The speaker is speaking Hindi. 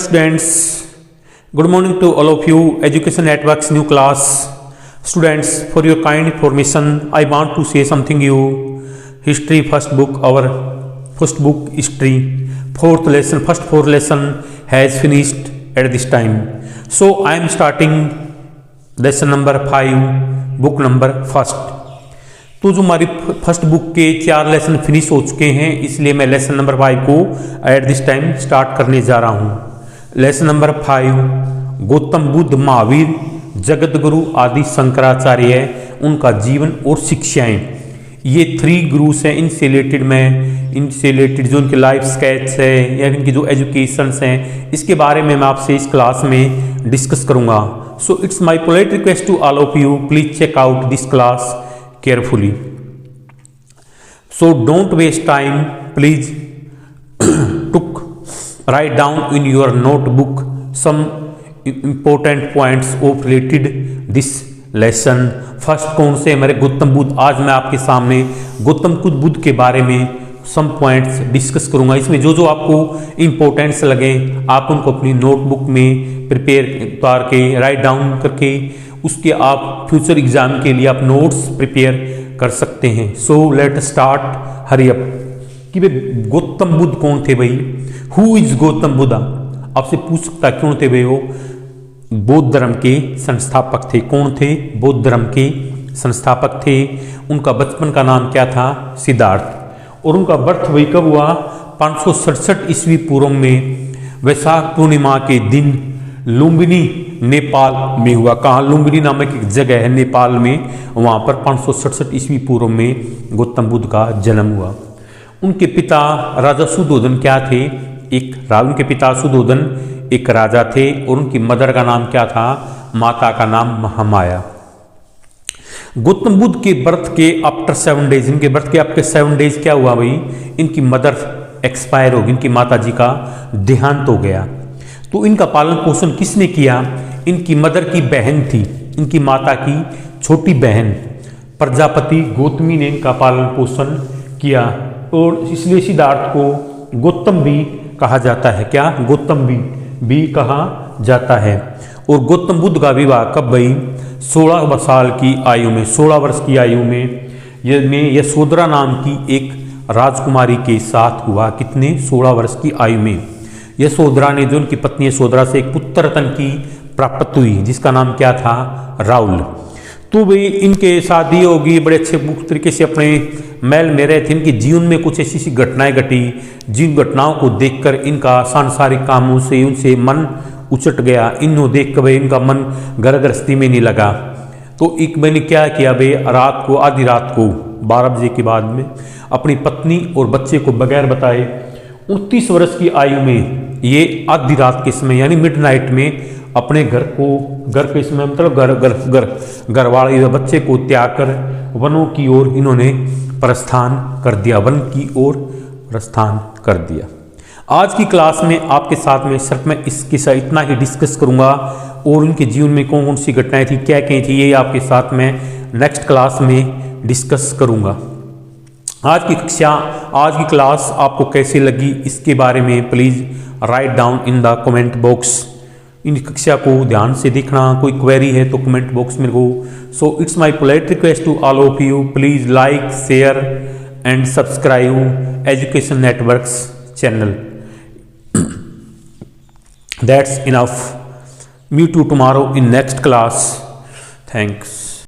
students, good morning to all of you. Education Network's new class. Students, for your kind information, I want to say something you. History first book, our first book history, first fourth lesson has finished at this time. So I am starting lesson number 5, book number first. तो जो हमारी फर्स्ट बुक के 4 लेसन फिनिश हो चुके हैं, इसलिए मैं लेसन नंबर 5 को एट दिस टाइम स्टार्ट करने जा रहा हूँ। लेसन नंबर 5, गौतम बुद्ध, महावीर, जगत गुरु आदि शंकराचार्य, उनका जीवन और शिक्षाएं। ये 3 गुरुस हैं। इनसे रिलेटेड जो उनके लाइफ स्केच है या इनकी जो एजुकेशंस हैं, इसके बारे में मैं आपसे इस क्लास में डिस्कस करूँगा। So it's my polite request to all of you, please check out this class carefully. So don't waste time. Please write down in your notebook some important points of related this lesson. First कौन से हमारे गौतम बुद्ध। आज मैं आपके सामने गौतम बुद्ध के बारे में सम पॉइंट्स डिस्कस करूंगा। इसमें जो जो आपको इम्पोर्टेंट्स लगे आप उनको अपनी नोटबुक में प्रिपेयर उतार के राइट डाउन करके उसके आप फ्यूचर एग्जाम के लिए आप नोट्स प्रिपेयर कर सकते हैं। So let start, hurry up. कि भाई गौतम बुद्ध कौन थे भाई? Who is Gautam Buddha? आपसे पूछ सकता क्यों थे भाई? वो बौद्ध धर्म के संस्थापक थे। कौन थे? बौद्ध धर्म के संस्थापक थे। उनका बचपन का नाम क्या था? सिद्धार्थ। और उनका बर्थ वही कब हुआ? 567 ईस्वी पूर्व में वैशाख पूर्णिमा के दिन लुम्बिनी नेपाल में हुआ। कहाँ? लुम्बिनी नामक एक जगह है नेपाल में, वहाँ पर 567 ईस्वी पूर्व में गौतम बुद्ध का जन्म हुआ। उनके पिता राजा सुधोधन क्या थे? उनके पिता सुधोधन एक राजा थे और उनकी मदर का नाम क्या था? माता का नाम महामाया। गौतम बुद्ध के बर्थ के आफ्टर 7 डेज, इनके बर्थ के आफ्टर 7 डेज क्या हुआ भाई? इनकी मदर एक्सपायर हो गई, इनकी माता जी का देहांत हो गया। तो इनका पालन पोषण किसने किया? इनकी मदर की बहन थी, इनकी माता की छोटी बहन प्रजापति गौतमी ने इनका पालन पोषण किया। और इसलिए सिद्धार्थ को गौतम भी कहा जाता है। क्या? गौतम भी कहा जाता है। और गौतम बुद्ध का विवाह कब भाई? 16 साल की आयु में, 16 वर्ष की आयु में यशोधरा नाम की एक राजकुमारी के साथ हुआ। कितने? 16 वर्ष की आयु में यशोधरा ने, जो उनकी पत्नी यशोधरा से एक पुत्र रत्न की प्राप्त हुई, जिसका नाम क्या था? राहुल। तो वे इनके शादी होगी, बड़े अच्छे तरीके से अपने महल में रहे थे। इनके जीवन में कुछ ऐसी घटनाएं घटी जिन घटनाओं को देखकर इनका सांसारिक कामों से उनसे मन उचट गया। इन्हों देख कर इनका मन घर गृहस्थी में नहीं लगा। तो एक मैंने क्या किया भाई, रात को, आधी रात को 12 बजे के बाद में अपनी पत्नी और बच्चे को बगैर बताए 29 वर्ष की आयु में ये आधी रात के समय यानी मिडनाइट में अपने घर के समय मतलब घर वाले बच्चे को त्याग कर वनों की ओर इन्होंने प्रस्थान कर दिया। वन की ओर प्रस्थान कर दिया। आज की क्लास में आपके साथ में सिर्फ मैं इसके साथ इतना ही डिस्कस करूंगा और उनके जीवन में कौन कौन सी घटनाएं थी, क्या क्या थी, ये आपके साथ में नेक्स्ट क्लास में डिस्कस करूंगा। आज की क्लास आपको कैसी लगी इसके बारे में please write down in the comment box. इन कक्षा को ध्यान से देखना, कोई क्वेरी है तो कमेंट बॉक्स में गो। So it's my polite request to all of you, please like, share and subscribe Education Networks channel. That's enough. Meet you tomorrow in next class. Thanks.